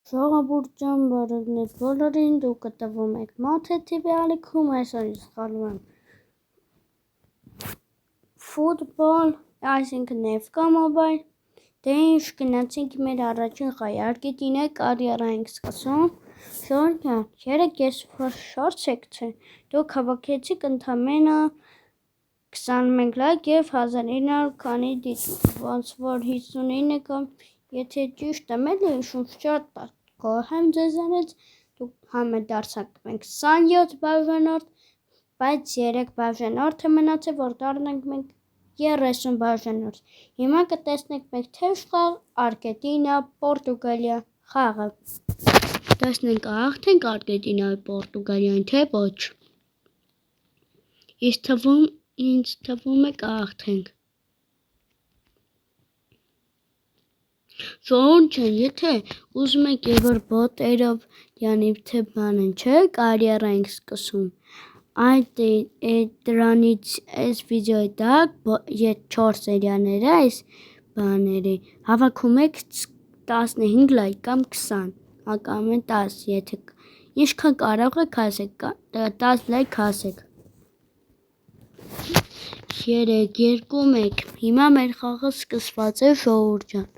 Ժողովուրդ բարևներ բոլորին, դուք կտվում եք Mothee TV ալիքում, այսօր ես խաղում եմ ֆուտբոլ, այսինքն FK Mobile, դե ինչ գնացինք մեր առաջին խաղի, Արգենտինայի կարիերա ենք սկսում, ժողովուրդ երեք ես շորց եք թե, դուք հավաքեցիք ընդամենը 21 լայք և 1900 քանի դիտում, ոնց որ 59 կամ եթե ճիշտ եմ էլի հիշում, շատ գոհ եմ ձեզանից, դուք համադարձակվենք 27 բաժանորդ, բայց 3 բաժանորդ է մնացել, որ դառնանք մենք 30 բաժանորդ, հիմա կտեսնենք մենք թեժ խաղ Արգենտինա Պորտուգալիա խաղը, տեսնենք ահաղթենք Արգենտինայի Պորտուգալիային թե ոչ, ինձ թվում է կահաղթենք, ժողովուրդ ջան, եթե ուզում եք որ բոտերով յանիվ թե բան են, չէ, կարիերա ենք սկսում, դրանից այս վիդեոյի տակ 4 սերիաները այս բաների հավաքում եք 15 լայք կամ 20 կամ 10, եթե ինչքան կարող եք ասեք, 10 լայք ասեք, 3, 2, 1, հիմա մեր խաղը սկսված է ժողովուրդ ջան,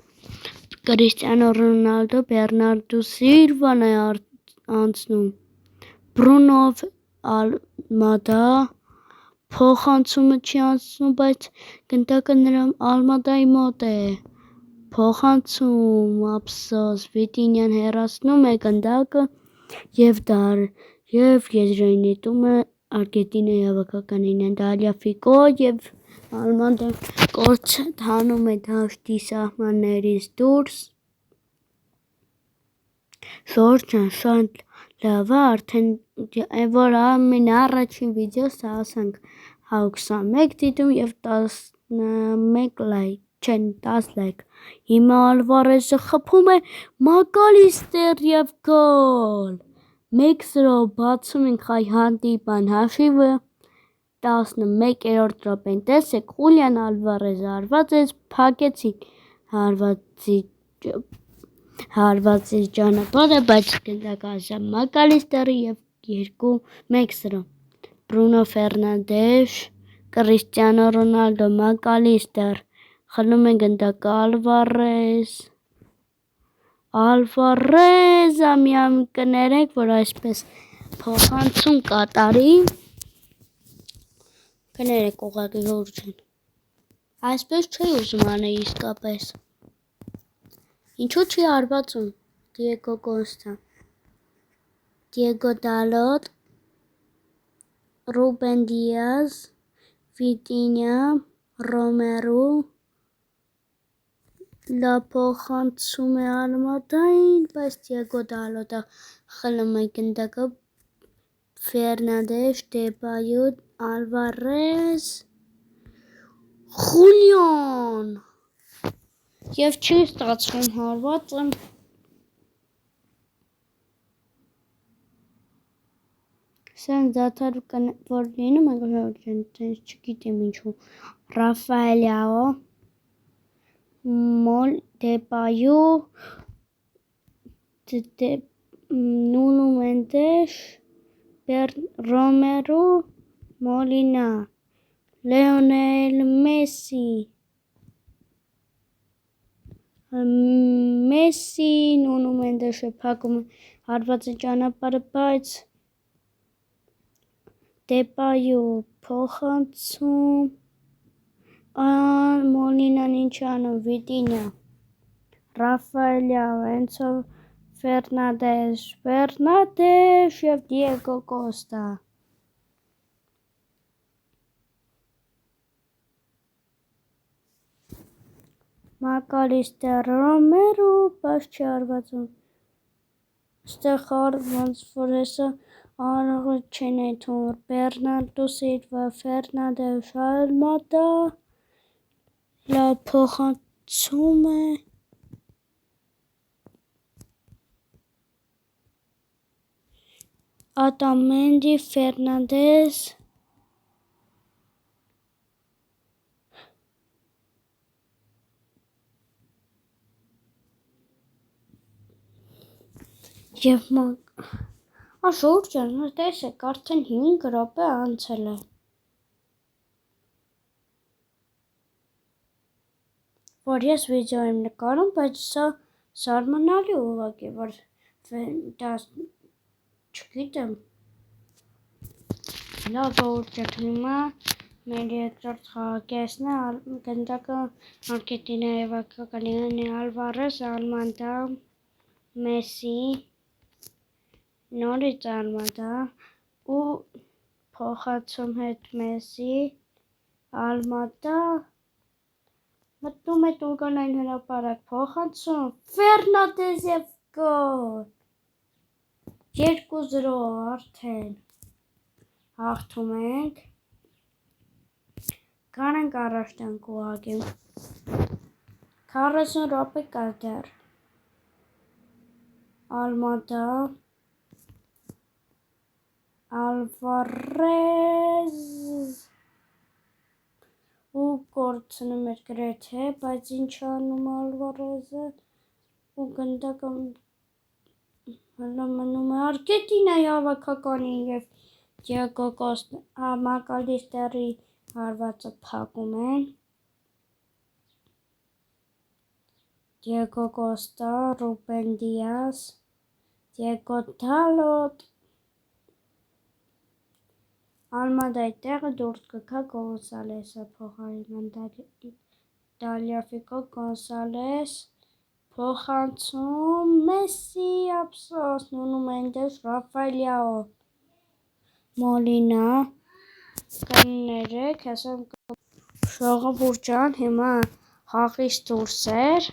Կրիստիանո Ռոնալդո Բեռնարդո Սիլվան է անցնում, Բրունո Ալմադա, փոխանցումը չի անցնում, բայց գնդակը նրա Ալմադայի մոտ է, փոխանցում, ափսոս, Վիտինյան հեռացնում է գնդակը և եզրային նետում է Արգենտինայի հավաքականին, Տալիաֆիկո և Ալմադան կորցը հանում է դաշտի սահմաններից դուրս, ժողովուրդ ջան, շատ լավ է, արդեն որ ամենաառաջին վիդեոս ասանք 121 դիտում և 11 լայք, չեն 10 լայք, հիմա Ալվարեզը խփում է Մակալիստեր և գոլ, 1-0 բացում ենք խաղի հանդիպան հաշիվը, 11-րդ րոպեն, տեսեք Խուլիան Ալվարեզը հարվածեց, փակեցին հարվածի ճանապարհը, բայց գնդակը հասավ Մակալիստերի և 1-0, Բրունո Ֆերնանդեզ, Կրիստիանո Ռոնալդո, Մակալիստեր, խլում է գնդակը Ալվարեզը, միամ կներեք, որ այսպես փոխանցում կատարի, կներեք ուղղակի ժողովուրդ ջան, այսպես չի ուզում անել իսկապես, ինչու չի հարվածում, Դիեգո Կոստա, Դիեգո Դալոտ, Ռուբեն Դիազ, Վիտինյա, Ռոմերո, փոխանցում է Ալմադային, բայց Դիեգո Դալոտը խլում է գնդակը, Ֆերնանդեզ, Դեպայո, Ալվարեզ, Խուլիան և չի ստացվում հարվածը, սենց դադար որ լինում է ժողովուրդ ջան, սենց չգիտեմ ինչու, Ռաֆայելյաո, Դեպայո, Նունո Մենտես, Ռոմերո, Մոլինա, Լեոնել Մեսի, Նունո Մենտեսը փակում է հարվածի ճանապարհը, բայց Դեպայո փոխանցում, Մոլինան ինչ անում, Վիտինյա, Ռաֆայելյաո, Էնցո Ֆերնանդեզ և Դիեգո Կոստա, Մակալիստեր, Ռոմերո, բայց չի հարվածում, ստեղ ոնց որ հեսա արաղը չեն այդում, Բեռնարդո Սիլվա, Ֆերնանդեզ, Ալմադա, լավ փոխանցում է, Ատամենդի, Ֆերնանդեզ, Եվ Շուրջ ջան, տեսեք, արդեն 5 րոպե անցել է։ Որ ես վիդեո եմ նկարում, բայց սա զարմանալի ուղղակի, որ դա չգիտեմ։ Լավ, Շուրջ ջան, հիմա մեր երկրորդ խաղակեսն է, գնդակը Արգենտինա եւ Ակակալյանի Ալվարես, Ալմանդա, Մեսի, նորից Ալմանդա ու փոխացում հետ Մեսի, Ալմանդա, մտնում է տուգանային հրապարակ, փոխանցում, Ֆերնանդես եւ գոլ, 2-0 արդեն, հաղթում ենք, կանենք առաջ տանք ուղղակի, 40 րոպե կա դեռ, Ալմանդա, Ալվարես ու կորցնում էր գրեթե, բայց ինչ անում Ալվարեսը ու գնդակը մնում է Արգենտինայի հավաքականին եւ Դիեգո Կոստա Մակալիստերի հարվածը փակում են։ Դիեգո Կոստա, Ռուբեն Դիաս, Դիեգո Դալոտ, Ալմանդայի տեղը դուրս կգա Գոնսալեսը փոխարինան Տալիաֆիկո Գոնսալես, փոխանցում Մեսի, ափսոս, Նունո Մենդես, Ռաֆայելիաո, Մոլինա, կներեք, հեսամ Ժողովուրդ ջան, հիմա խաղից դուրս էր,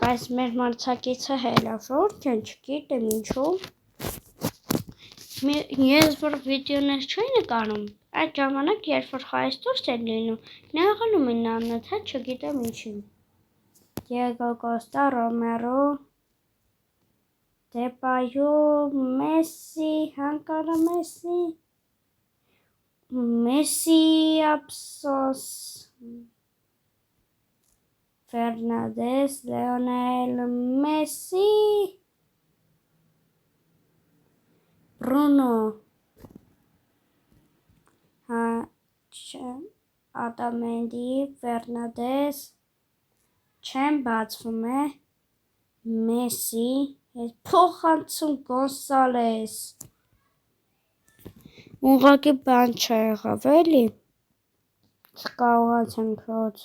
բայց մեր մրցակիցը հելաշոր ջան, չգիտեմ ինչու։ Ես որ վիդեոներ չի նկարում, այդ ժամանակ երբ որ խաղից դուրս են լինում, նեղանում են անընդհատ, չգիտեմ ինչի։ Դիեգո Կոստա, Ռոմերո, Դեպայո, Մեսի, հանկարը Մեսի, ափսոս, Ֆերնանդես, Լեոնել Մեսի, Բրունո, Ադամենդի, Ֆերնանդես, չեմ բացվում է, Մեսի, փոխանցում Գոնսալես, ուղղակի բան չեղավ էլի, չկարողացանք հոց,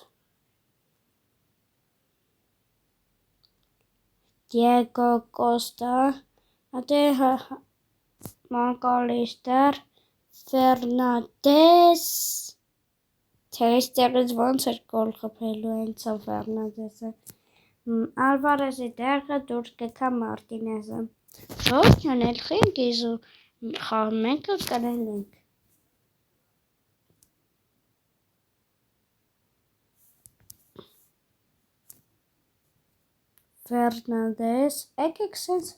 Դիեգո Կոստա, Մակալիստեր, Ֆերնանդես, թե այստեղից ոնց էր գոլ խփելու հենց Ֆերնանդեսը, Ալվարեսի տեղը դուրս կգա Մարտինեզը, Շորջ ջան, էլ խինք իզու մենք կրենք։ Ֆերնանդես, եկեք սենց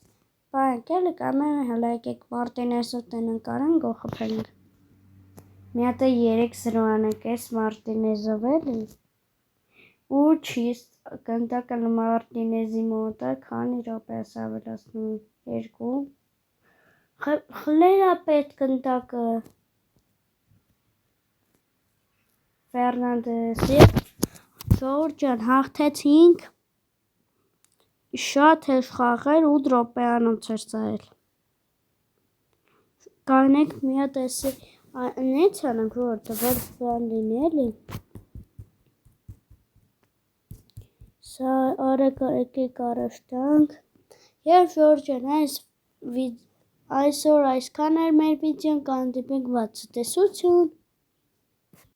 բանք էլի կամեն հələ եկեք Մարտինեսով տենանք արեն գոլ խփենք։ Մի հատ 3-0 անենք էս Մարտինեզով էլի։ Ու չի գնդակը Մարտինեզի մոտ է, քանի րոպե է ավելացնում 2։ Խլել է պետ գնդակը։ Ֆերնանդեսի Շորջ ջան, հաղթեցինք։ Շատ հեշտ խաղեր 8 րոպեանոց էր սայել։ Կանենք մի հատ էսի նենց անենք, որ բան լինի էլի։ Սա արագ եկեք առաջ տանք։ Եվ Շորջ ջան, այսօր այսքան էր մեր վիդեոն, կհանդիպենք բացի տեսություն։